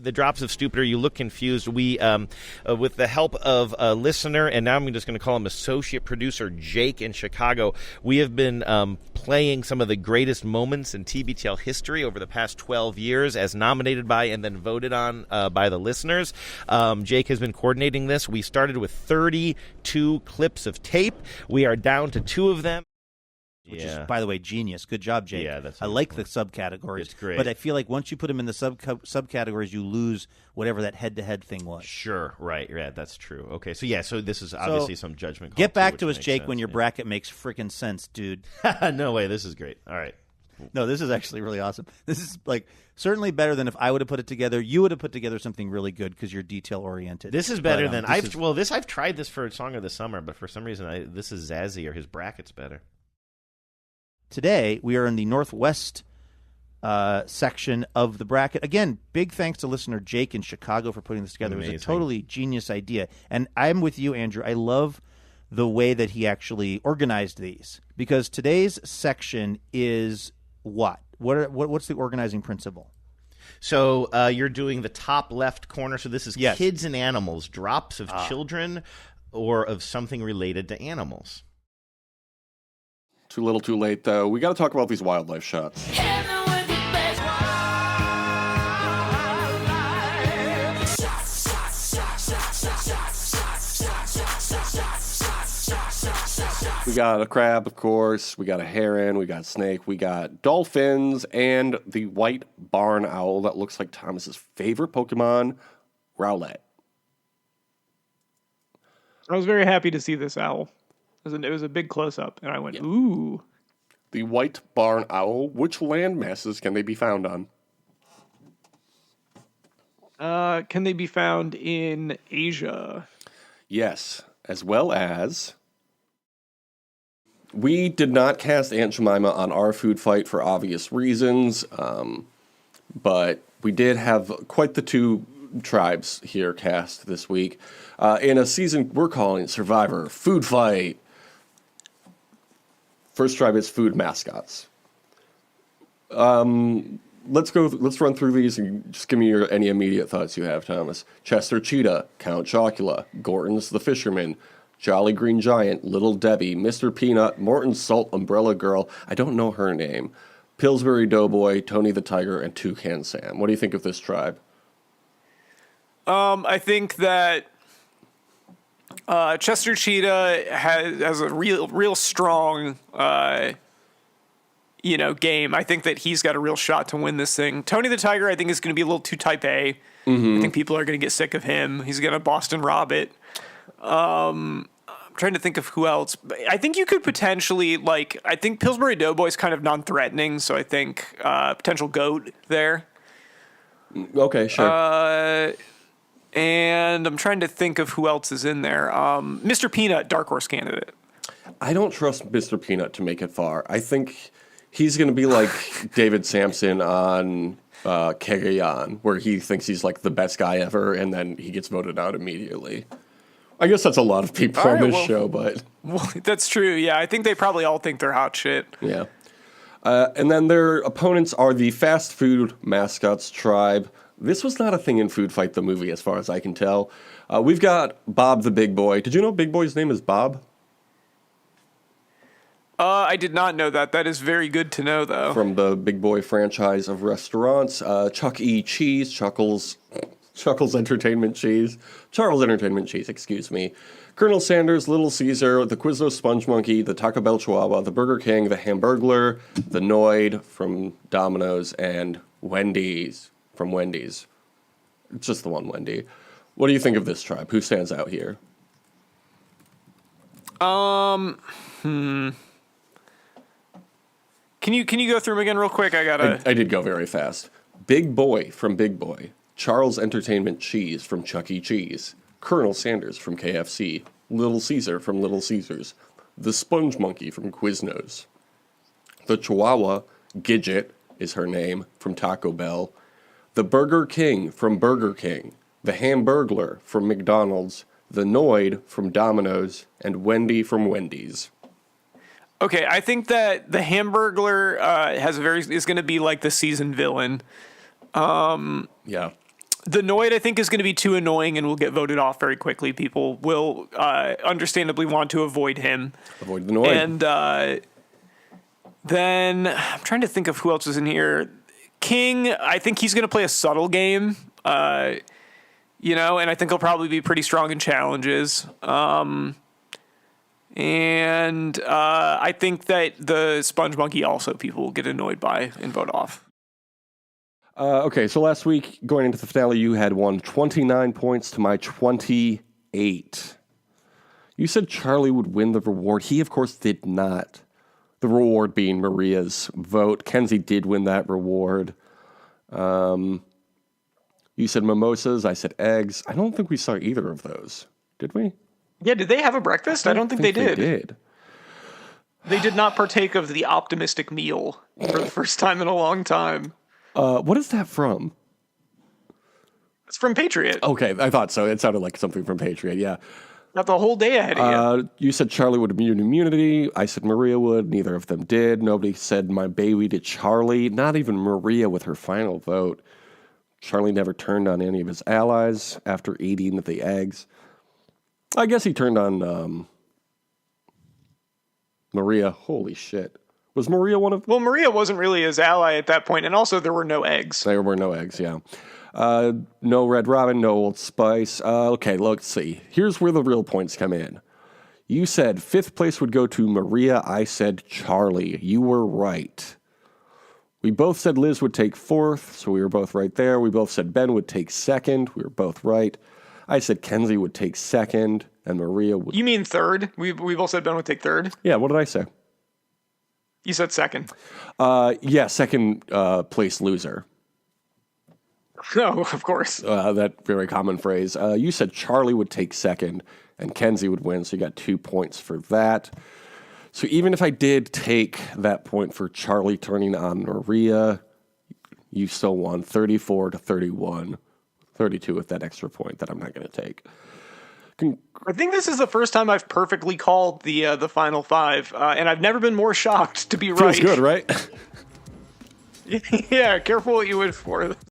the Drops of Stupider. You look confused. We, with the help of a listener, and now I'm just going to call him associate producer Jake in Chicago, we have been playing some of the greatest moments in TBTL history over the past 12 years as nominated by and then voted on by the listeners. Jake has been coordinating this. We started with 32 clips of tape. We are down to 2 of them. Which is, by the way, genius. Good job, Jake. Yeah, that's I like the subcategories. It's great. But I feel like once you put them in the subcategories, you lose whatever that head-to-head thing was. Sure, right. Yeah, that's true. Okay, so this is obviously some judgment call. Get back too, to us, Jake, sense, when your bracket makes freaking sense, dude. No way, this is great. All right. No, this is actually really awesome. This is certainly better than if I would have put it together. You would have put together something really good because you're detail-oriented. This is better than I've tried this for Song of the Summer, but for some reason this is Zazzy or his bracket's better. Today, we are in the Northwest section of the bracket. Again, big thanks to listener Jake in Chicago for putting this together. Amazing. It was a totally genius idea. And I'm with you, Andrew. I love the way that he actually organized these. Because today's section is what? What's the organizing principle? So you're doing the top left corner. So this is Kids and Animals, drops of children or of something related to animals. Too little, too late, though. We got to talk about these wildlife shots. We got a crab, of course. We got a heron. We got snake. We got dolphins and the white barn owl that looks like Thomas's favorite Pokemon, Rowlet. I was very happy to see this owl. It was a big close-up, and I went, ooh. The white barn owl, which land masses can they be found on? Can they be found in Asia? Yes, as well as... We did not cast Aunt Jemima on our food fight for obvious reasons, but we did have quite the 2 tribes here cast this week. In a season we're calling Survivor Food Fight. First tribe is food mascots. Let's run through these and just give me any immediate thoughts you have, Thomas. Chester Cheetah, Count Chocula, Gorton's the Fisherman, Jolly Green Giant, Little Debbie, Mr. Peanut, Morton's Salt Umbrella Girl, I don't know her name, Pillsbury Doughboy, Tony the Tiger, and Toucan Sam. What do you think of this tribe? I think that Chester Cheetah has a real strong, game. I think that he's got a real shot to win this thing. Tony the Tiger, I think, is going to be a little too type A. Mm-hmm. I think people are going to get sick of him. He's going to Boston Rob it. I'm trying to think of who else. I think you could potentially, I think Pillsbury Doughboy's kind of non-threatening, so I think potential GOAT there. Okay, sure. And I'm trying to think of who else is in there. Mr. Peanut, dark horse candidate. I don't trust Mr. Peanut to make it far. I think he's going to be like David Sampson on Kagayan, where he thinks he's like the best guy ever, and then he gets voted out immediately. I guess that's a lot of people on this show, but... Well, that's true, yeah. I think they probably all think they're hot shit. Yeah. And then their opponents are the fast food mascots tribe. This was not a thing in Food Fight the movie, as far as I can tell. We've got Bob the Big Boy. Did you know Big Boy's name is Bob? I did not know that. That is very good to know, though. From the Big Boy franchise of restaurants. Chuck E. Cheese, Chuckles Entertainment Cheese. Charles Entertainment Cheese, excuse me. Colonel Sanders, Little Caesar, the Quiznos Sponge Monkey, the Taco Bell Chihuahua, the Burger King, the Hamburglar, the Noid from Domino's, and Wendy's from Wendy's. It's just the one Wendy. What do you think of this tribe? Who stands out here? Can you go through them again real quick? I did go very fast. Big Boy from Big Boy. Charles Entertainment Cheese from Chuck E. Cheese. Colonel Sanders from KFC. Little Caesar from Little Caesars. The Sponge Monkey from Quiznos. The Chihuahua, Gidget is her name, from Taco Bell. The Burger King from Burger King. The Hamburglar from McDonald's. The Noid from Domino's. And Wendy from Wendy's. Okay, I think that the Hamburglar is going to be like the season villain. Yeah. The Noid, I think, is going to be too annoying and will get voted off very quickly. People will understandably want to avoid him. Avoid the Noid. And then I'm trying to think of who else is in here. King, I think he's going to play a subtle game, and I think he'll probably be pretty strong in challenges. And I think that the Sponge Monkey also people will get annoyed by and vote off. Okay, so last week, going into the finale, you had won 29 points to my 28. You said Charlie would win the reward. He, of course, did not. The reward being Maria's vote. Kenzie did win that reward. You said mimosas. I said eggs. I don't think we saw either of those. Did we? Yeah, did they have a breakfast? I don't think they did. They did not partake of the optimistic meal for the first time in a long time. What is that from? It's from Patriot. Okay, I thought so. It sounded like something from Patriot, yeah. Got the whole day ahead of you. You said Charlie would immune immunity. I said Maria would. Neither of them did. Nobody said my baby to Charlie. Not even Maria with her final vote. Charlie never turned on any of his allies after eating the eggs. I guess he turned on Maria. Holy shit. Was Maria one of... Well, Maria wasn't really his ally at that point, and also there were no eggs. There were no eggs, yeah. No Red Robin, no Old Spice. Okay, let's see. Here's where the real points come in. You said 5th place would go to Maria. I said Charlie. You were right. We both said Liz would take 4th, so we were both right there. We both said Ben would take 2nd. We were both right. I said Kenzie would take 2nd, and Maria would... You mean 3rd? We both said Ben would take 3rd? Yeah, what did I say? You said 2nd. Yeah, 2nd place loser. No, of course. That very common phrase. You said Charlie would take 2nd, and Kenzie would win, so you got 2 points for that. So even if I did take that point for Charlie turning on Maria, you still won 34 to 31. 32 with that extra point that I'm not going to take. I think this is the first time I've perfectly called the final 5, and I've never been more shocked to be right. Feels good, right? Yeah, careful what you wish for.